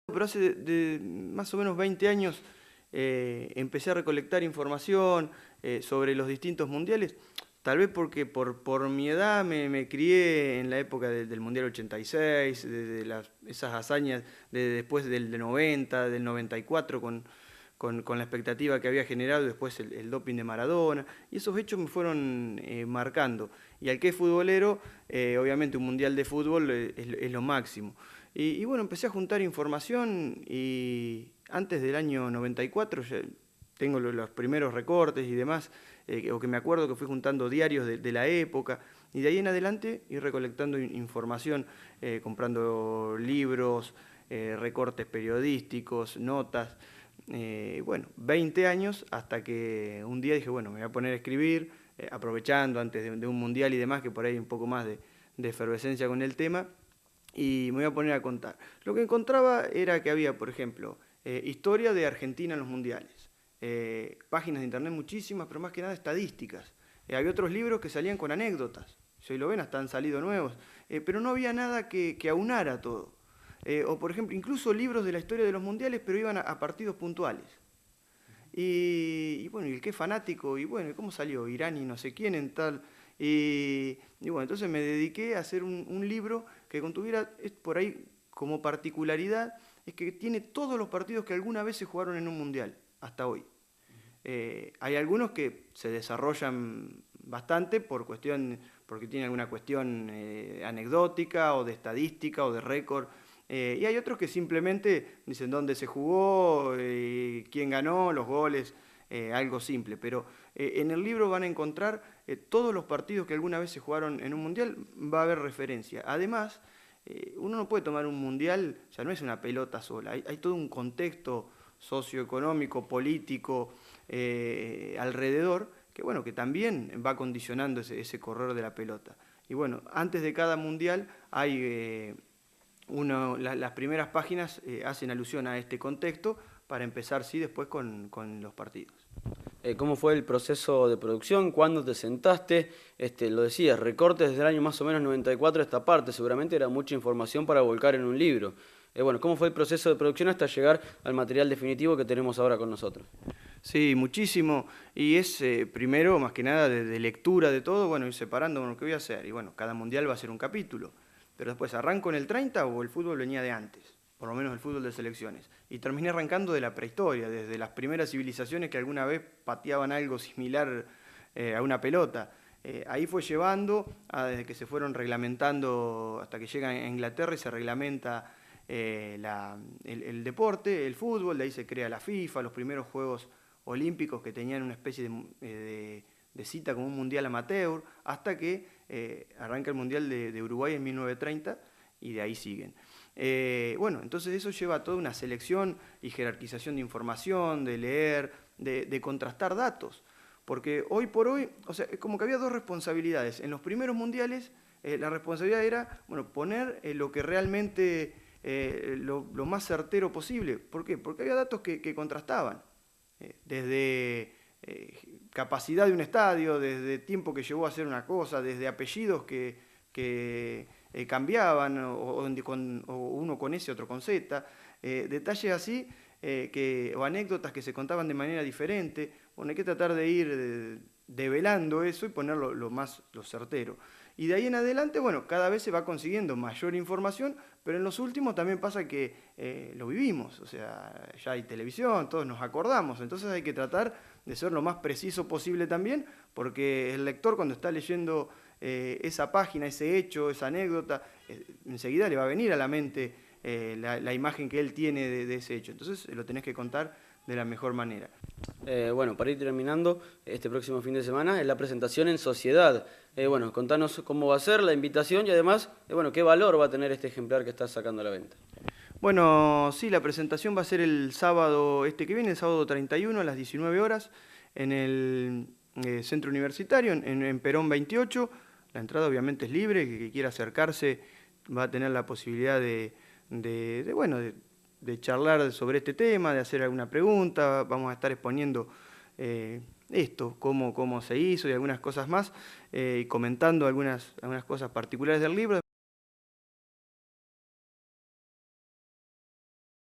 Pero hace más o menos 20 años empecé a recolectar información sobre los distintos mundiales, tal vez porque por mi edad me crié en la época del Mundial 86, esas hazañas después del 90, del 94, con la expectativa que había generado, y después el doping de Maradona, y esos hechos me fueron marcando. Y al que es futbolero, obviamente un mundial de fútbol es lo máximo. Y bueno, empecé a juntar información y antes del año 94 ya tengo los primeros recortes y demás, o que me acuerdo que fui juntando diarios de la época, y de ahí en adelante ir recolectando información, comprando libros, recortes periodísticos, notas. Bueno, 20 años hasta que un día dije, bueno, me voy a poner a escribir, aprovechando antes de un mundial y demás, que por ahí hay un poco más de efervescencia con el tema, y me voy a poner a contar. Lo que encontraba era que había, por ejemplo, historia de Argentina en los mundiales, páginas de internet muchísimas, pero más que nada estadísticas. Había otros libros que salían con anécdotas, si hoy lo ven hasta han salido nuevos, pero no había nada que aunara todo. O por ejemplo, incluso libros de la historia de los mundiales, pero iban a partidos puntuales. Y bueno, y el que es fanático, y bueno, ¿cómo salió? Irán y no sé quién en tal. Y bueno, entonces me dediqué a hacer un libro que contuviera, por ahí como particularidad, es que tiene todos los partidos que alguna vez se jugaron en un mundial, hasta hoy. Hay algunos que se desarrollan bastante porque tienen alguna cuestión anecdótica o de estadística o de récord. Y hay otros que simplemente dicen dónde se jugó, quién ganó, los goles, algo simple. Pero en el libro van a encontrar todos los partidos que alguna vez se jugaron en un mundial, va a haber referencia. Además, uno no puede tomar un mundial, ya no es una pelota sola, hay todo un contexto socioeconómico, político, alrededor, que bueno, que también va condicionando ese correr de la pelota. Y bueno, antes de cada mundial hay las primeras páginas hacen alusión a este contexto para empezar, sí, después con los partidos. ¿Cómo fue el proceso de producción? ¿Cuándo te sentaste? Lo decías, recortes desde el año más o menos 94 esta parte, seguramente era mucha información para volcar en un libro. Bueno, ¿cómo fue el proceso de producción hasta llegar al material definitivo que tenemos ahora con nosotros? Sí, muchísimo. Y es primero, más que nada, de lectura de todo, bueno, ir separando, bueno, ¿qué voy a hacer? Y bueno, cada mundial va a ser un capítulo. Pero después arranco en el 30 o el fútbol venía de antes, por lo menos el fútbol de selecciones. Y terminé arrancando de la prehistoria, desde las primeras civilizaciones que alguna vez pateaban algo similar a una pelota. Ahí fue llevando, desde que se fueron reglamentando, hasta que llegan a Inglaterra y se reglamenta el deporte, el fútbol, de ahí se crea la FIFA, los primeros Juegos Olímpicos que tenían una especie de cita como un mundial amateur, hasta que arranca el Mundial de Uruguay en 1930 y de ahí siguen. Bueno, entonces eso lleva a toda una selección y jerarquización de información, de leer, de contrastar datos. Porque hoy por hoy, o sea, es como que había dos responsabilidades. En los primeros mundiales, la responsabilidad era, bueno, poner lo que realmente, lo más certero posible. ¿Por qué? Porque había datos que contrastaban. Desde capacidad de un estadio, desde tiempo que llevó a hacer una cosa, desde apellidos que cambiaban, o uno con S, otro con Z, detalles así, o anécdotas que se contaban de manera diferente. Bueno, hay que tratar de ir develando eso y ponerlo lo certero. Y de ahí en adelante, bueno, cada vez se va consiguiendo mayor información, pero en los últimos también pasa que lo vivimos, o sea, ya hay televisión, todos nos acordamos, entonces hay que tratar de ser lo más preciso posible también, porque el lector cuando está leyendo esa página, ese hecho, esa anécdota, enseguida le va a venir a la mente la imagen que él tiene de ese hecho, entonces lo tenés que contar de la mejor manera. Bueno, para ir terminando, este próximo fin de semana es la presentación en sociedad. Bueno, contanos cómo va a ser la invitación y además, bueno, qué valor va a tener este ejemplar que estás sacando a la venta. Bueno, sí, la presentación va a ser el sábado que viene, el sábado 31 a las 19 horas, en el centro universitario, en Perón 28. La entrada obviamente es libre, el que quiera acercarse va a tener la posibilidad de charlar sobre este tema, de hacer alguna pregunta. Vamos a estar exponiendo cómo se hizo y algunas cosas más, y comentando algunas cosas particulares del libro.